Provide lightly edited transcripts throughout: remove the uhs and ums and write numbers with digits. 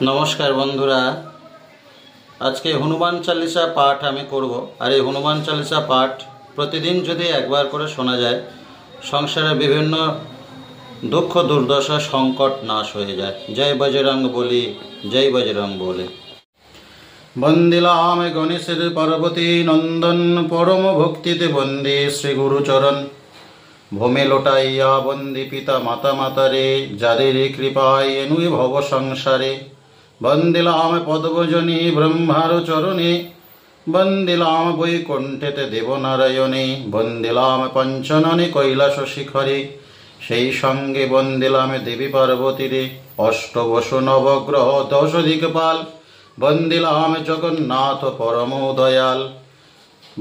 নমস্কার বন্ধুরা, আজকে হনুমান চালিসা পাঠ আমি করব। আর এই হনুমান চালিসা পাঠ প্রতিদিন যদি একবার করে শোনা যায়, সংসারে বিভিন্ন দুঃখ দুর্দশা সংকট নাশ হয়ে যায়। জয় বজরং বলি, জয় বজরং বলে। বন্দিলাম গণেশের পার্বতী নন্দন, পরম ভক্তিতে বন্দে শ্রী গুরুচরণ। ভূমে লোটাইয়া বন্দি পিতা মাতা মাতারে, যাদের কৃপায় এনুই ভব সংসারে। বন্দিলাম পদ্মজনী ব্রহ্মার চরণে, বন্দিলাম বৈকুণ্ঠেতে দেবনারায়ণে। বন্দিলাম পঞ্চননে কৈলাস শিখরে, সেই সঙ্গে বন্দিলাম দেবী পার্বতীরে। অষ্টবসু নবগ্রহ 10 দিকপাল, বন্দিলাম জগন্নাথ পরম দয়াল।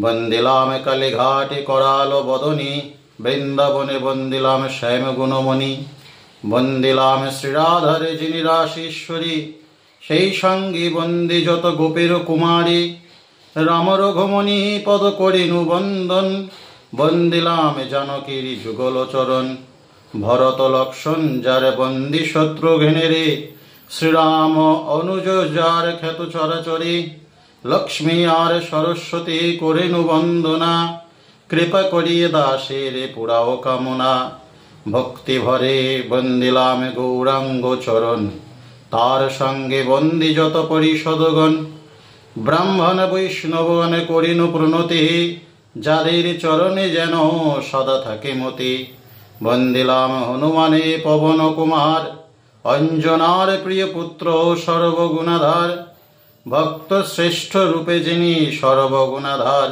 বন্দিলাম কালীঘাটে করাল বদনী, বৃন্দাবনে বন্দিলাম শ্যাম গুণমণি। বন্দিলাম শ্রীরাধারে যিনি রাশীশ্বরী, সেই সঙ্গে বন্দি যত গোপের কুমারী। রাম রঘুমণি পদ করিনু বন্দন, বন্দিলাম জানকীর যুগল চরণ। ভরত লক্ষণ যার বন্দি শত্রুঘ্নেরে, শ্রীরাম অনুজ যার খ্যাত চরাচরে। লক্ষ্মী আর সরস্বতী করেনু বন্দনা, কৃপা করিয়ে দাসের পুরাও কামনা। ভক্তি ভরে বন্দিলাম গৌরাঙ্গ চরণ, তার সঙ্গে বন্দি যত পরিষদগণ। ব্রাহ্মণ বৈষ্ণবগণ করিনু প্রণতি, যাদের চরণে যেন সদা থাকে মতি। বন্দিলাম হনুমানে পবন কুমার, অঞ্জনার প্রিয় পুত্র সর্বগুণাধার। ভক্ত শ্রেষ্ঠ রূপে যিনি সর্বগুণাধার,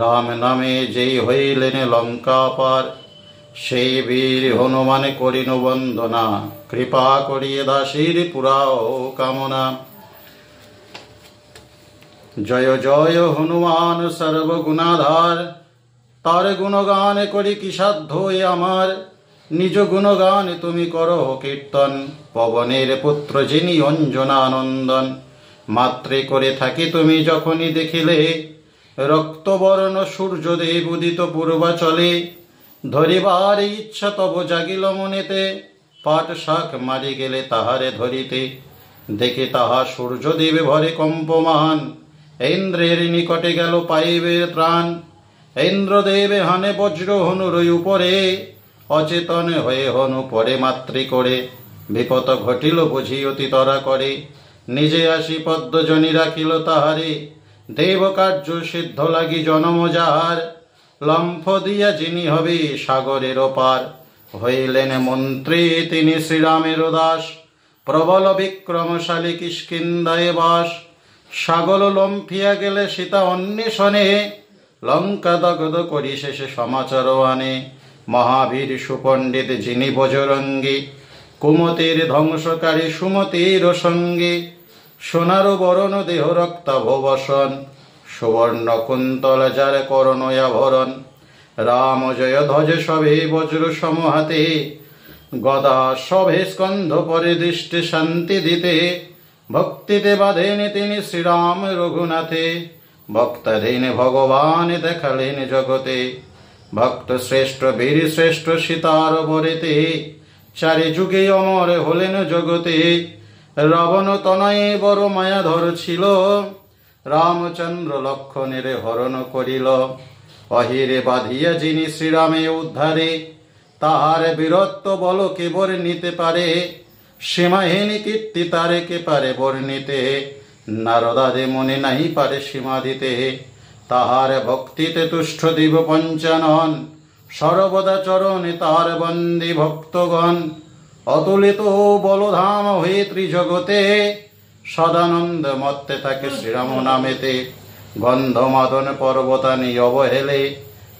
রাম নামে যেই হইলেন লঙ্কা পার। সেই বীর হনুমান করিনু বন্দনা, কৃপা করিয়ে দাসীর পুরাও কামনা। জয় জয় হনুমান সর্বগুণাধার, তার গুণগান করি কি সাধ্য আমার। নিজ গুণগান তুমি করো কীর্তন, পবনের পুত্র যিনি অঞ্জনানন্দন। মাত্রে করে থাকি তুমি যখনই দেখিলে, রক্তবর্ণ সূর্যদেব উদিত পূর্বাচলে। ধরিবার ইচ্ছা তব জাগিল মনেতে, পাট শাক মারি গেলে তাহারে ধরিতে। দেখে তাহা সূর্যদেব ভরে কম্পমান, ইন্দ্রের নিকটে গেল পাইবে ত্রাণ। ইন্দ্রদেবে হানে বজ্র হনুর উপরে, অচেতন হয়ে হনু পরে মাতৃ করে। বিপদ ঘটিল বুঝি অতি তরা করে, নিজে আসি পদ্মজনী রাখিল তাহারে। দেব কার্য সিদ্ধ লাগি জনম যাহার, লম্ফ দিয়া যিনি হবে সাগরের পার। হইলেন মন্ত্রী তিনি শ্রীরামের দাস, প্রবল বিক্রমশালী কিষ্কিন্ধায় বাস। সাগর লম্ফিয়া গেলে সীতা অন্বেষণে, লঙ্কা দগ্ধ করি শেষে সমাচার আনে। মহাবীর সুপণ্ডিত যিনি বজরঙ্গী, কুমতির ধ্বংসকারী সুমতির সঙ্গে। সোনার বরণ দেহ রক্তাভ বসন, সুবর্ণ কুন্তল যার করণয়াভরণ। রাম জয় ধ্বজ সবে বজ্র সমহাতে, গদা সভে স্কন্ধ পরে দৃষ্টি শান্তি দিতে। ভক্তিতে বাঁধেন তিনি শ্রীরাম রঘুনাথে, ভক্তাধীন ভগবান দেখালেন জগতে। ভক্ত শ্রেষ্ঠ বীর শ্রেষ্ঠ সীতার বরেতে, চারি যুগে অমর হলেন জগতে। রাবণ তনয়ে বড় মায়াধর ছিল, রামচন্দ্র লক্ষণের হরণ করিল। অহিরে বাঁধিয়া যিনি শ্রীরামে উদ্ধারে, তাহার বীরত্ব বল কে বর্ণিতে পারে। সীমাহীন কীর্তি তারে কে পারে বর্ণিতে, নারদাদে মনে নাহি পারে সীমা দিতে। তাহার ভক্তিতে তুষ্ট দিব পঞ্চানন, সর্বদা চরণে তার বন্দী ভক্তগণ। অতুলিত বলধাম হয়ে ত্রিজগতে, সদানন্দ মত্তে থাকে শ্রীরাম নামেতে। গন্ধমাদন পর্বতানি অবহেলে,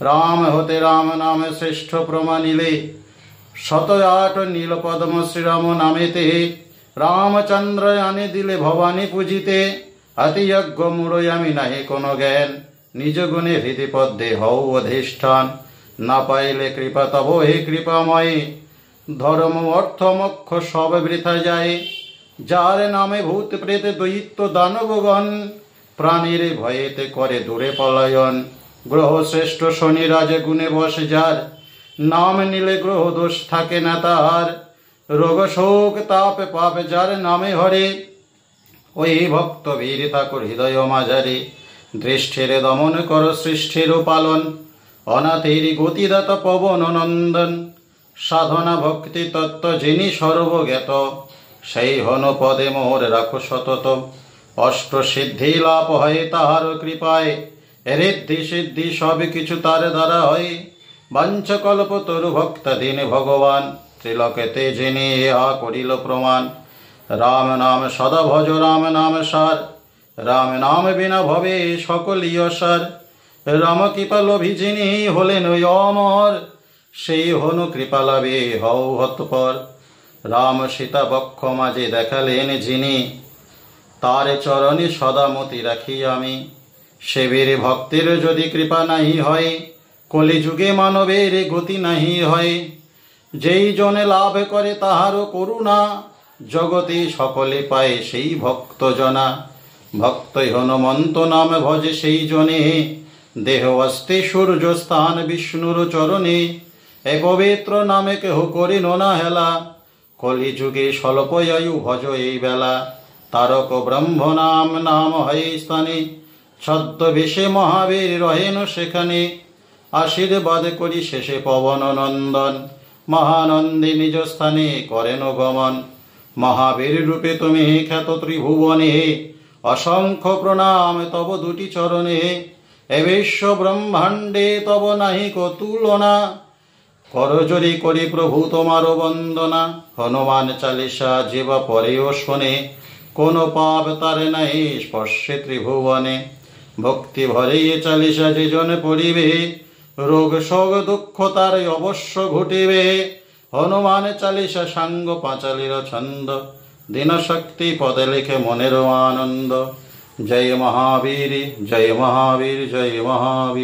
রাম হতে রাম নামে শ্রেষ্ঠ প্রমাণিলে। 108 নীল পদ্ম শ্রীরাম নামেতে, রামচন্দ্র আনি দিলে ভবানী পূজিতে। হাতি যজ্ঞ মূঢ় আমি নাহি কোনো জ্ঞান, নিজ গুণে হৃদি পদ্মে হও অধিষ্ঠান। না পাইলে কৃপা তব হে কৃপাময়, ধর্ম অর্থ মোক্ষ সব বৃথা যায়। যার নামে ভূত প্রেতে দৈত্য দানবগণ, প্রাণীর ভয়েতে করে দূরে পলায়ন। গ্রহ শ্রেষ্ঠ শনি রাজে গুণে বসে যার, নাম নিলে গ্রহ দোষ থাকে না তাহার। রোগ শোক তাপ পাপ যার নামে হরে, ওই ভক্ত বীর ঠাকুর হৃদয় মাঝারি, দৃষ্টির দমন কর সৃষ্টির পালন, অনাথের গতিদাতা পবন নন্দন। সাধনা ভক্তি তত্ত্ব যিনি সর্বজ্ঞাত, সেই হন পদে মোর রাখো সতত। অষ্ট সিদ্ধি লাভ হয় তাহার কৃপায়, ঋদ্ধি সিদ্ধি সব কিছু তার দ্বারা হয়। বাঞ্ছকল্প তরু ভক্তাধীন ভগবান, ত্রিলোকেতে যিনি ইহা করিল প্রমাণ। রাম নাম সদা ভজ রাম নাম সার, রাম নাম বিনা ভবে সকলই অসার। রাম কৃপা লোভী যিনি হলেন অমর, সেই হনু কৃপা লাভে হও হতপর। রাম সীতা বক্ষ মাঝে দেখালেন যিনি, তার চরণে সদা মতি রাখি আমি। সেবীর ভক্তের যদি কৃপা নাহি হয়, কলিযুগে মানবের গতি নাহি হয়। যেই জনে লাভ করে তাহার করুণা, জগতে সকলে পায় সেই ভক্ত জনা। ভক্তই হনুমন্ত নাম ভজে সেই জনে, দেহ অস্তে সূর্য স্থান বিষ্ণুর চরণে। এ পবিত্র নামে কেহ করিল না হেলা, কলিযুগে স্বল্প আয়ু ভজ এই বেলা। তারক ব্রহ্ম নাম নাম হয় স্থানে, ছদ্মবেশে মহাবীর রহেন সেখানে। আশীর্বাদ করি শেষে পবন নন্দন, মহানন্দে নিজ স্থানে করেন গমন। মহাবীর রূপে তুমি খ্যাত ত্রিভুবনে, অসংখ্য প্রণাম তব দুটি চরণে। এ বিশ্ব ব্রহ্মাণ্ডে তব নাহি কো তুলনা, করজরি করি প্রভু তোমার বন্দনা। হনুমান চালিসা যেবা পরেও শোনে, কোন পাপ তার নাই স্পর্শে ত্রিভুবনে। ভক্তি ভরে এ চালিসা যে জন পড়িবে, রোগ শোক দুঃখ তার অবশ্য ঘটিবে। হনুমান চালিসা সাঙ্গ পাঁচালির ছন্দ, দিন শক্তি পদে লিখে মনের আনন্দ। জয় মহাবীর, জয় মহাবীর, জয় মহাবীর।